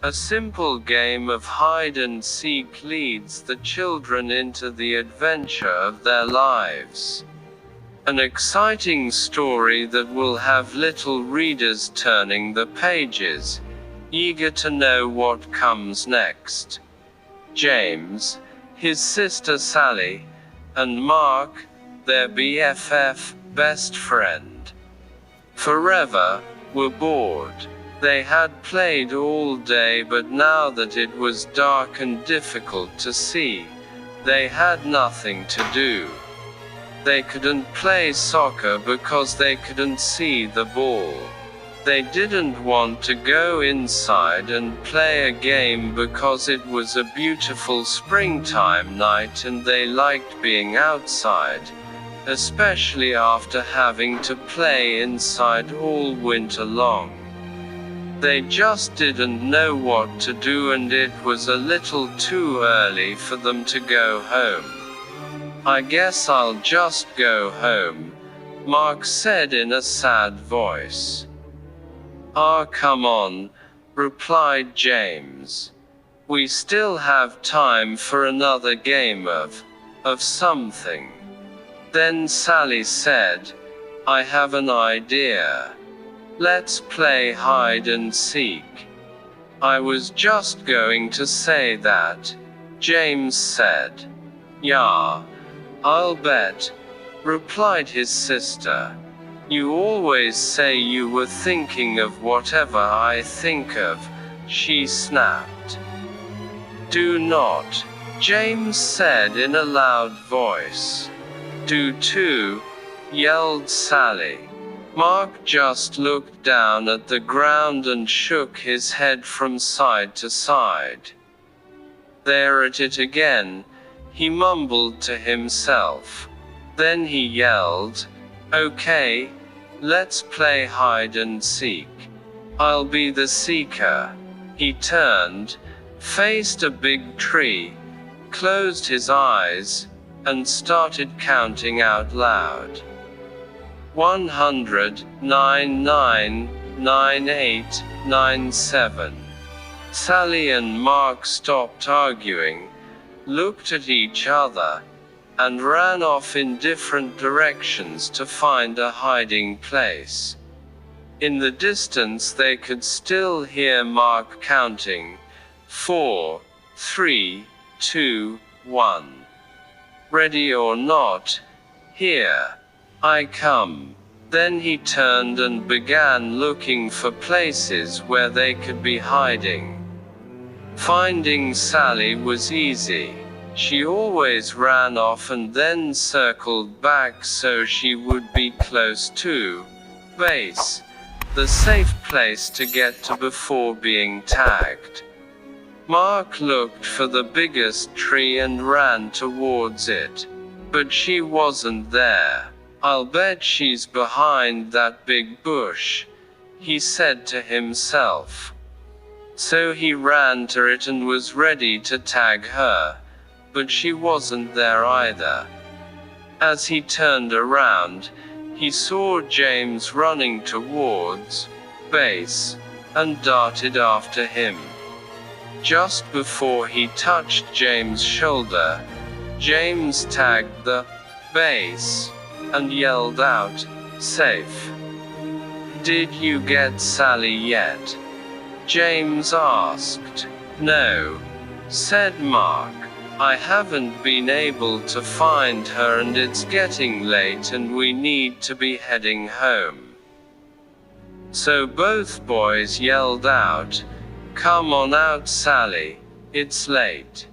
A simple game of hide-and-seek leads the children into the adventure of their lives. An exciting story that will have little readers turning the pages, eager to know what comes next. James, his sister Sally, and Mark, their BFF, best friend forever, were bored. They had played all day, but now that it was dark and difficult to see, they had nothing to do. They couldn't play soccer because they couldn't see the ball. They didn't want to go inside and play a game because it was a beautiful springtime night and they liked being outside, especially after having to play inside all winter long. They just didn't know what to do, and it was a little too early for them to go home. "I guess I'll just go home," Mark said in a sad voice. "Ah, come on," replied James. "We still have time for another game of something." Then Sally said, "I have an idea. Let's play hide and seek." "I was just going to say that," James said. "Yeah, I'll bet," replied his sister. "You always say you were thinking of whatever I think of," she snapped. "Do not," James said in a loud voice. "Do too," yelled Sally. Mark just looked down at the ground and shook his head from side to side. "They're at it again," he mumbled to himself. Then he yelled, "Okay, let's play hide and seek. I'll be the seeker." He turned, faced a big tree, closed his eyes, and started counting out loud. 100, 99, 98, 97. Sally and Mark stopped arguing, looked at each other, and ran off in different directions to find a hiding place. In the distance they could still hear Mark counting, 4, 3, 2, 1. "Ready or not, here I come." Then he turned and began looking for places where they could be hiding. Finding Sally was easy. She always ran off and then circled back so she would be close to base, the safe place to get to before being tagged. Mark looked for the biggest tree and ran towards it. But she wasn't there. "I'll bet she's behind that big bush," he said to himself. So he ran to it and was ready to tag her, but she wasn't there either. As he turned around, he saw James running towards base, and darted after him. Just before he touched James' shoulder, James tagged the base and yelled out, "Safe." "Did you get Sally yet?" James asked. "No," said Mark. "I haven't been able to find her and it's getting late and we need to be heading home." So both boys yelled out, "Come on out, Sally, it's late."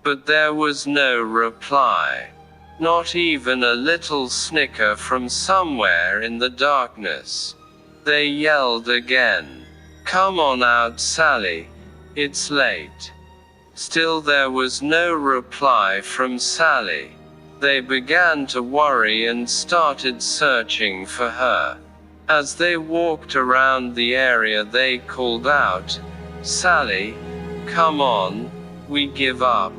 But there was no reply. Not even a little snicker from somewhere in the darkness. They yelled again, "Come on out, Sally, it's late." Still there was no reply from Sally. They began to worry and started searching for her. As they walked around the area they called out, "Sally, come on, we give up.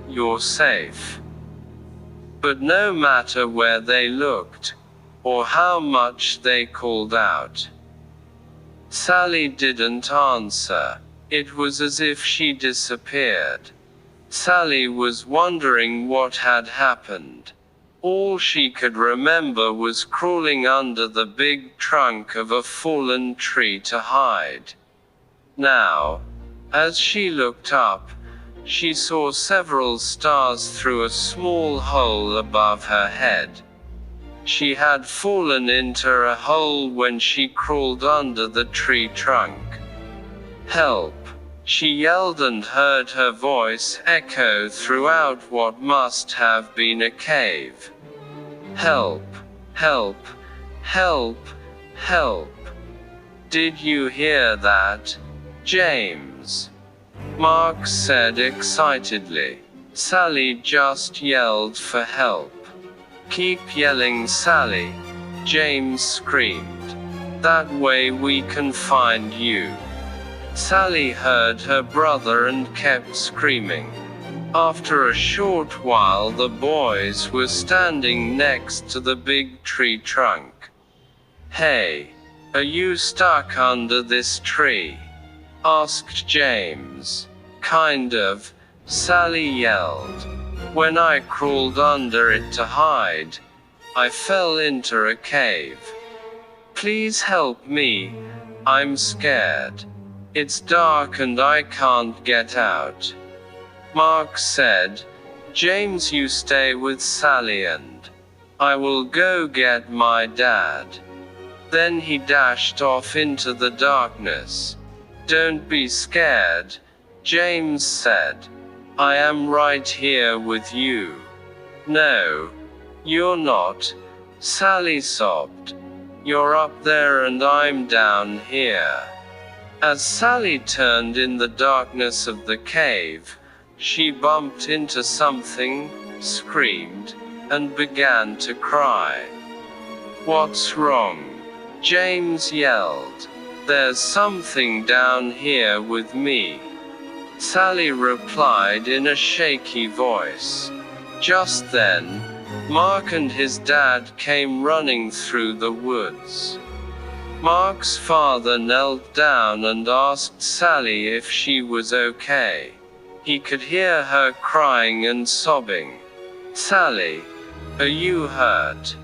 You're safe." But no matter where they looked, or how much they called out, Sally didn't answer. It was as if she disappeared. Sally was wondering what had happened. All she could remember was crawling under the big trunk of a fallen tree to hide. Now, as she looked up, she saw several stars through a small hole above her head. She had fallen into a hole when she crawled under the tree trunk. "Help!" she yelled and heard her voice echo throughout what must have been a cave. "Help! Help! Help! Help! Did you hear that, James?" Mark said excitedly. "Sally just yelled for help." "Keep yelling, Sally," James screamed. "That way we can find you." Sally heard her brother and kept screaming. After a short while the boys were standing next to the big tree trunk. "Hey, are you stuck under this tree?" asked James. "Kind of," Sally yelled. "When I crawled under it to hide, I fell into a cave. Please help me, I'm scared. It's dark and I can't get out." Mark said, "James, you stay with Sally and I will go get my dad." Then he dashed off into the darkness. "Don't be scared," James said. "I am right here with you." "No, you're not," Sally sobbed. "You're up there and I'm down here." As Sally turned in the darkness of the cave, she bumped into something, screamed, and began to cry. "What's wrong?" James yelled. "There's something down here with me," Sally replied in a shaky voice. Just then, Mark and his dad came running through the woods. Mark's father knelt down and asked Sally if she was okay. He could hear her crying and sobbing. "Sally, are you hurt?"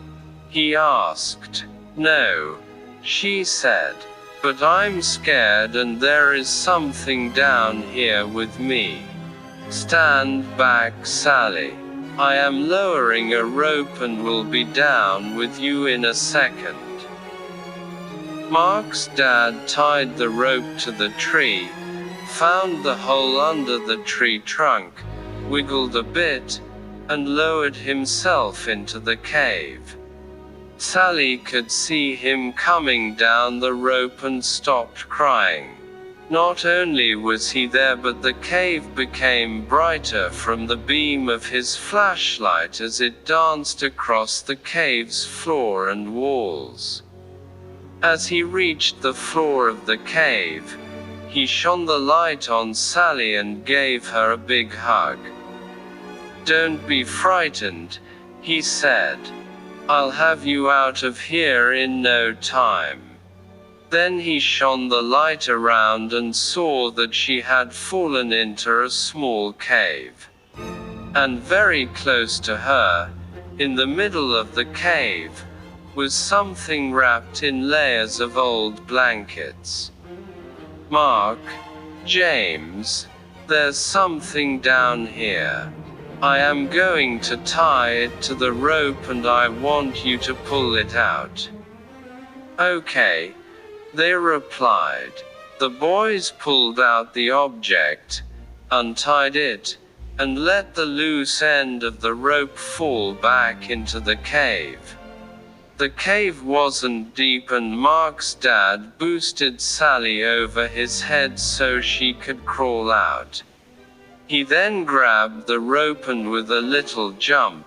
he asked. "No," she said. "But I'm scared and there is something down here with me." "Stand back, Sally. I am lowering a rope and will be down with you in a second." Mark's dad tied the rope to the tree, found the hole under the tree trunk, wiggled a bit, and lowered himself into the cave. Sally could see him coming down the rope and stopped crying. Not only was he there, but the cave became brighter from the beam of his flashlight as it danced across the cave's floor and walls. As he reached the floor of the cave, he shone the light on Sally and gave her a big hug. "Don't be frightened," he said. "I'll have you out of here in no time." Then he shone the light around and saw that she had fallen into a small cave. And very close to her, in the middle of the cave, was something wrapped in layers of old blankets. "Mark, James, there's something down here. I am going to tie it to the rope and I want you to pull it out." "Okay," they replied. The boys pulled out the object, untied it, and let the loose end of the rope fall back into the cave. The cave wasn't deep and Mark's dad boosted Sally over his head so she could crawl out. He then grabbed the rope and with a little jump,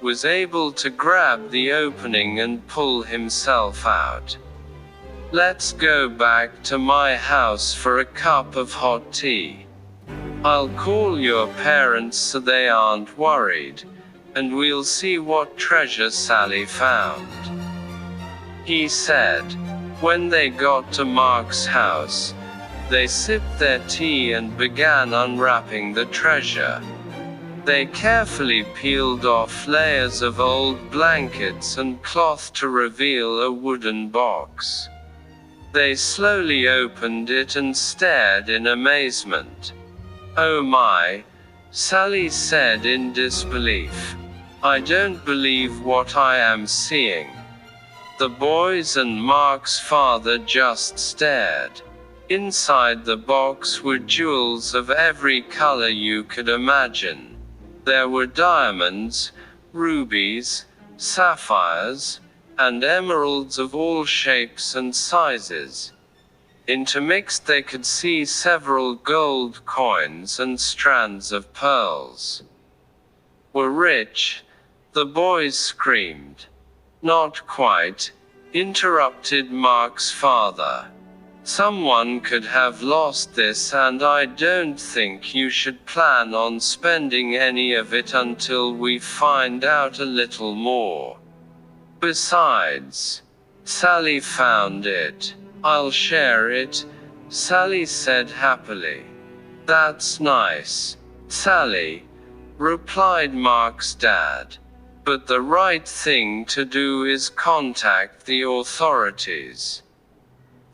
was able to grab the opening and pull himself out. "Let's go back to my house for a cup of hot tea. I'll call your parents so they aren't worried, and we'll see what treasure Sally found," he said. When they got to Mark's house, They sipped their tea and began unwrapping the treasure. They carefully peeled off layers of old blankets and cloth to reveal a wooden box. They slowly opened it and stared in amazement. "Oh my," Sally said in disbelief. "I don't believe what I am seeing." The boys and Mark's father just stared. Inside the box were jewels of every color you could imagine. There were diamonds, rubies, sapphires, and emeralds of all shapes and sizes. Intermixed they could see several gold coins and strands of pearls. "We're rich," the boys screamed. "Not quite," interrupted Mark's father. "Someone could have lost this, and I don't think you should plan on spending any of it until we find out a little more. Besides, Sally found it. I'll share it," Sally said happily. "That's nice, Sally," replied Mark's dad. "But the right thing to do is contact the authorities."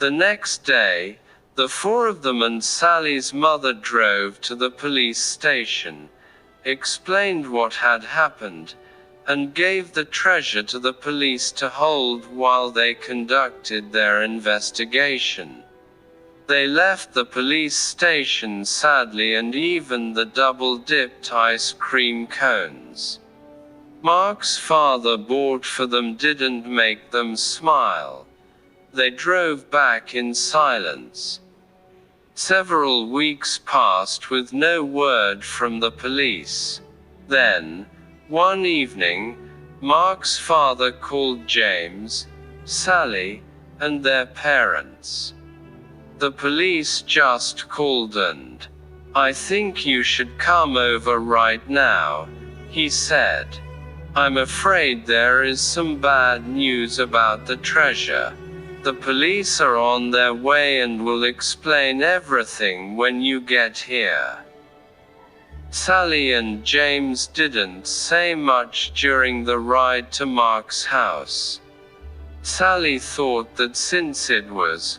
The next day, the four of them and Sally's mother drove to the police station, explained what had happened, and gave the treasure to the police to hold while they conducted their investigation. They left the police station sadly, and even the double-dipped ice cream cones Mark's father bought for them didn't make them smile. They drove back in silence. Several weeks passed with no word from the police. Then, one evening, Mark's father called James, Sally, and their parents. "The police just called and I think you should come over right now," he said. "I'm afraid there is some bad news about the treasure. The police are on their way and will explain everything when you get here." Sally and James didn't say much during the ride to Mark's house. Sally thought that since it was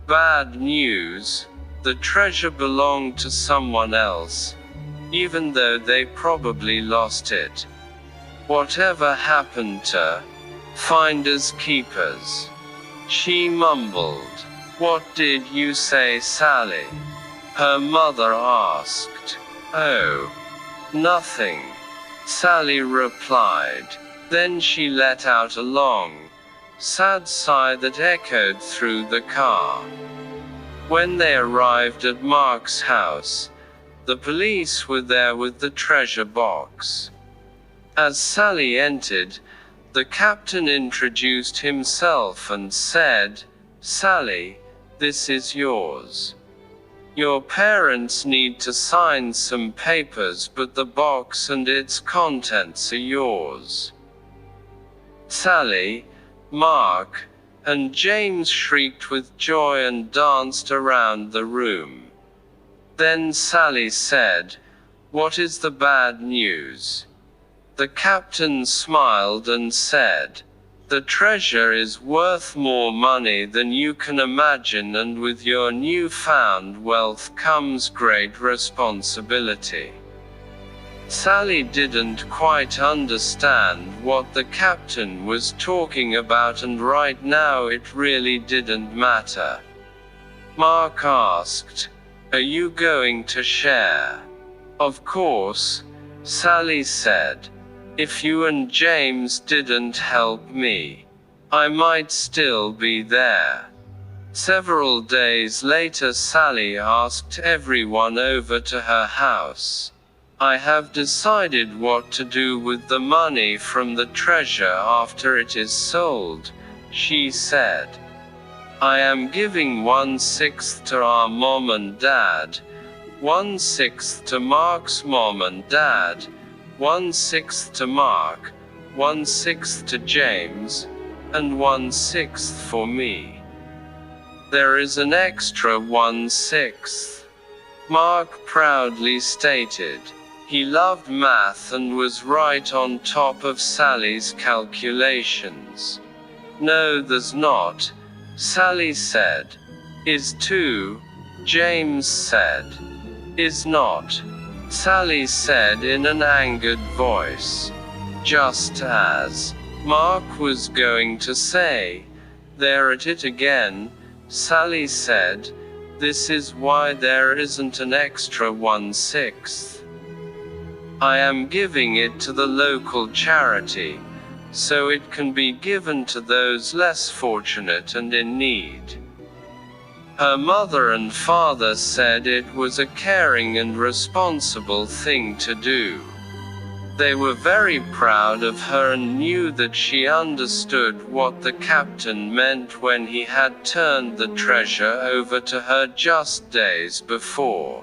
bad news, the treasure belonged to someone else, even though they probably lost it. "Whatever happened to finders keepers?" she mumbled. "What did you say, Sally?" her mother asked. "Oh, nothing," Sally replied. Then she let out a long, sad sigh that echoed through the car. When they arrived at Mark's house, the police were there with the treasure box. As Sally entered, the captain introduced himself and said, "Sally, this is yours. Your parents need to sign some papers, but the box and its contents are yours." Sally, Mark, and James shrieked with joy and danced around the room. Then Sally said, "What is the bad news?" The captain smiled and said, "The treasure is worth more money than you can imagine, and with your newfound wealth comes great responsibility." Sally didn't quite understand what the captain was talking about, and right now it really didn't matter. Mark asked, "Are you going to share?" "Of course," Sally said. "If you and James didn't help me, I might still be there." Several days later, Sally asked everyone over to her house. "I have decided what to do with the money from the treasure after it is sold," she said. "I am giving 1/6 to our mom and dad, 1/6 to Mark's mom and dad, 1/6 to Mark, 1/6 to James, and 1/6 for me." there is an extra 1/6. Mark proudly stated. He loved math and was right on top of Sally's calculations. No, there's not, Sally said. Is too, James said. Is not, Sally said in an angered voice. Just as Mark was going to say, "They're at it again," Sally said, "This is why there isn't an extra 1/6. I am giving it to the local charity, so it can be given to those less fortunate and in need." Her mother and father said it was a caring and responsible thing to do. They were very proud of her and knew that she understood what the captain meant when he had turned the treasure over to her just days before.